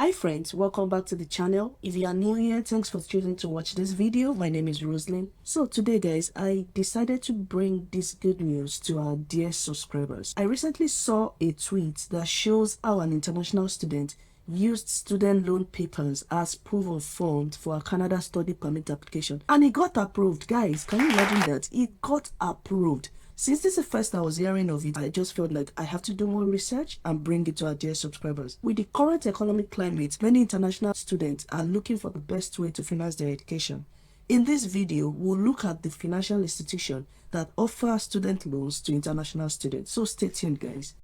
Hi friends, welcome back to the channel. If you are new here, thanks for choosing to watch this video. My name is Roslyn. So today guys, I decided to bring this good news to our dear subscribers. I recently saw a tweet that shows how an international student used student loan papers as proof of funds for a Canada study permit application, and it got approved. Guys, can you imagine that? It got approved. Since this is the first I was hearing of it, I just felt like I have to do more research and bring it to our dear subscribers. With the current economic climate, many international students are looking for the best way to finance their education. In this video, we'll look at the financial institution that offers student loans to international students. So stay tuned, guys.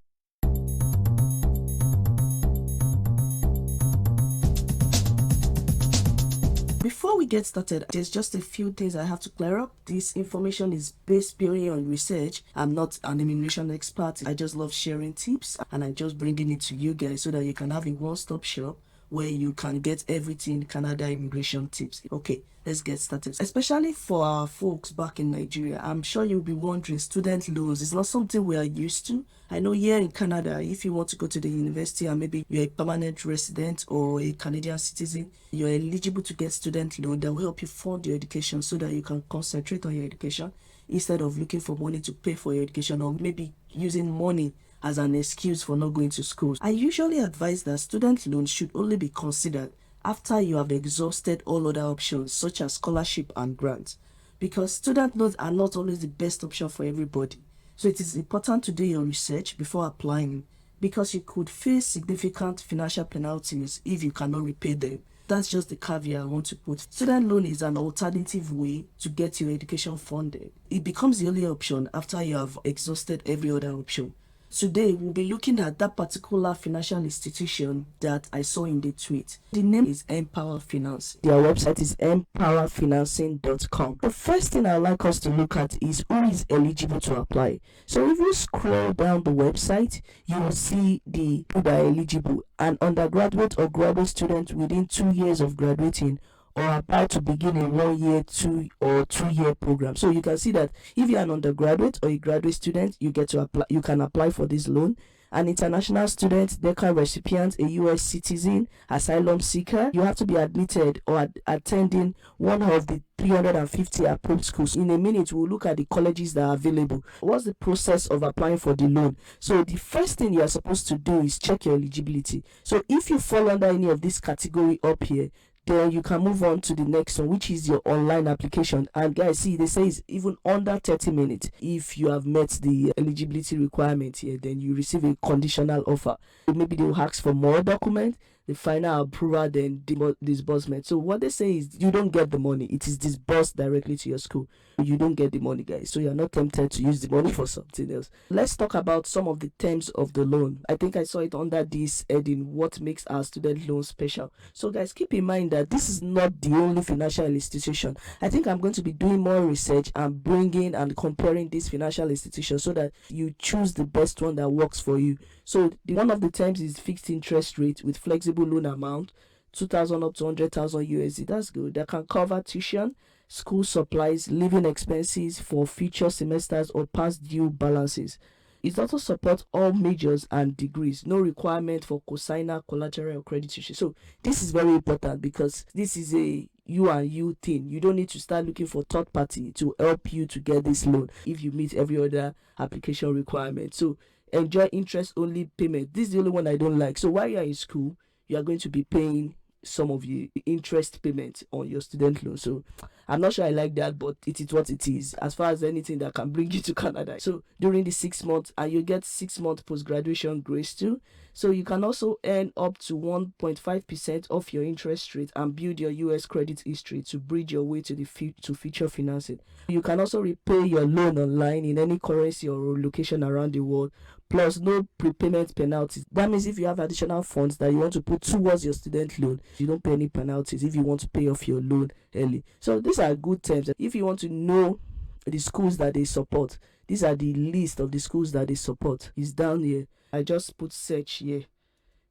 Before we get started, there's just a few things I have to clear up. This information is based purely on research. I'm not an immigration expert. I just love sharing tips and I just bringing it to you guys so that you can have a one-stop shop where you can get everything Canada immigration tips. Okay, let's get started. Especially for our folks back in Nigeria, I'm sure you'll be wondering, student loans is not something we are used to. I know here in Canada, if you want to go to the university and maybe you're a permanent resident or a Canadian citizen, you're eligible to get student loan that will help you fund your education so that you can concentrate on your education instead of looking for money to pay for your education or maybe using money as an excuse for not going to school. I usually advise that student loans should only be considered after you have exhausted all other options such as scholarship and grants, because student loans are not always the best option for everybody. So it is important to do your research before applying, because you could face significant financial penalties if you cannot repay them. That's just the caveat I want to put. Student loan is an alternative way to get your education funded. It becomes the only option after you have exhausted every other option. Today, we'll be looking at that particular financial institution that I saw in the tweet. The name is Mpower Finance. Their website is mpowerfinancing.com. The first thing I'd like us to look at is who is eligible to apply. So if you scroll down the website, you will see the people that are eligible. An undergraduate or graduate student within 2 years of graduating or about to begin a 1 year, 2 or 2 year program. So you can see that if you're an undergraduate or a graduate student, you get to apply. You can apply for this loan. An international student, DECA recipient, a US citizen, asylum seeker, you have to be admitted or attending one of the 350 approved schools. In a minute, we'll look at the colleges that are available. What's the process of applying for the loan? So the first thing you are supposed to do is check your eligibility. So if you fall under any of this category up here, then you can move on to the next one, which is your online application. And guys, see, they say it's even under 30 minutes. If you have met the eligibility requirement here, then you receive a conditional offer. Maybe they will ask for more documents, the final approval, then disbursement. So what they say is you don't get the money. It is disbursed directly to your school. You don't get the money, guys. So you're not tempted to use the money for something else. Let's talk about some of the terms of the loan. I think I saw it under this heading, what makes our student loan special. So guys, keep in mind that this is not the only financial institution. I think I'm going to be doing more research and bringing and comparing these financial institutions so that you choose the best one that works for you. So one of the terms is fixed interest rate with flexible loan amount, 2,000 up to 100,000 USD. That's good. That can cover tuition, school supplies, living expenses for future semesters or past due balances. It also supports all majors and degrees. No requirement for cosigner, collateral, or credit issue. So this is very important because this is a you and you thing. You don't need to start looking for third party to help you to get this loan if you meet every other application requirement. So enjoy interest only payment. This is the only one I don't like. So while you're in school, you are going to be paying some of the interest payment on your student loan. So I'm not sure I like that, but it is what it is as far as anything that can bring you to Canada. So during the 6 months, and you get 6 month post-graduation grace too. So you can also earn up to 1.5% of your interest rate and build your US credit history to bridge your way to the future financing. You can also repay your loan online in any currency or location around the world, plus no prepayment penalties. That means if you have additional funds that you want to put towards your student loan, you don't pay any penalties if you want to pay off your loan early. So these are good terms. If you want to know the schools that they support, these are the list of the schools that they support. It's down here. I just put search here.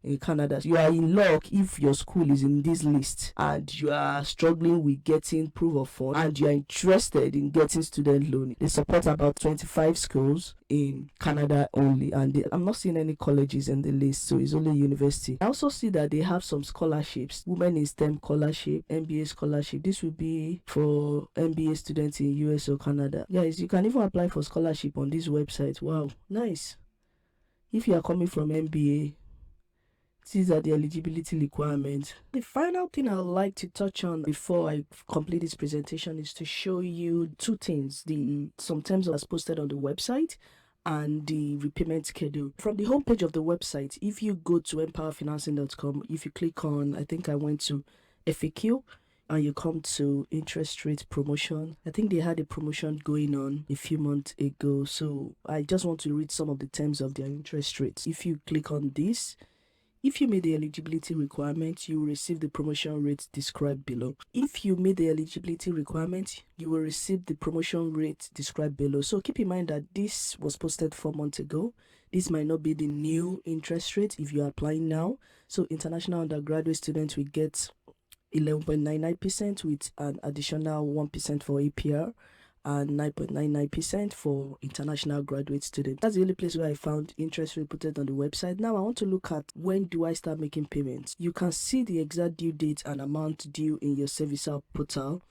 in Canada. You are in luck if your school is in this list and you are struggling with getting proof of fund and you are interested in getting student loan. They support about 25 schools in Canada only, and I'm not seeing any colleges in the list, so it's only university. I also see that they have some scholarships, Women in STEM scholarship, MBA scholarship. This will be for MBA students in US or Canada. Guys, you can even apply for scholarship on this website. Wow, nice. If you are coming from MBA, these are the eligibility requirements. The final thing I would like to touch on before I complete this presentation is to show you two things. Some terms that's posted on the website and the repayment schedule. From the homepage of the website, if you go to empowerfinancing.com, if you click on, I think I went to FAQ, and you come to interest rate promotion. I think they had a promotion going on a few months ago, so I just want to read some of the terms of their interest rates. If you click on this, if you meet the eligibility requirements, you will receive the promotion rate described below. If you meet the eligibility requirements, you will receive the promotion rate described below. So keep in mind that this was posted 4 months ago. This might not be the new interest rate if you are applying now. So international undergraduate students will get 11.99% with an additional 1% for APR and 9.99% for international graduate students. That's the only place where I found interest reported on the website. Now I want to look at when do I start making payments. You can see the exact due date and amount due in your servicer portal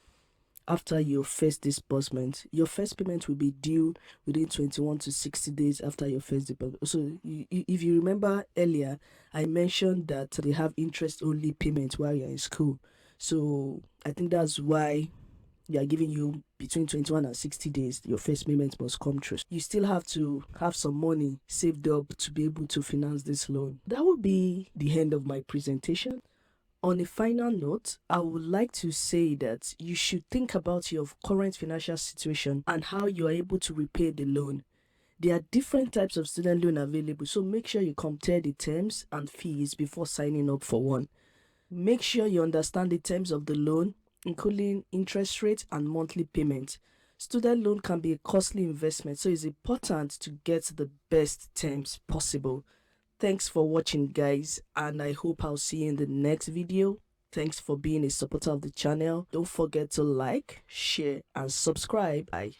after your first disbursement. Your first payment will be due within 21 to 60 days after your first disbursement. So if you remember earlier, I mentioned that they have interest only payments while you're in school. So I think that's why they are giving you between 21 and 60 days, your first payment must come through. You still have to have some money saved up to be able to finance this loan. That will be the end of my presentation. On a final note, I would like to say that you should think about your current financial situation and how you are able to repay the loan. There are different types of student loan available, so make sure you compare the terms and fees before signing up for one. Make sure you understand the terms of the loan, including interest rate and monthly payment. Student loan can be a costly investment, so it's important to get the best terms possible. Thanks for watching, guys, and I hope I'll see you in the next video. Thanks for being a supporter of the channel. Don't forget to like, share, and subscribe. Bye.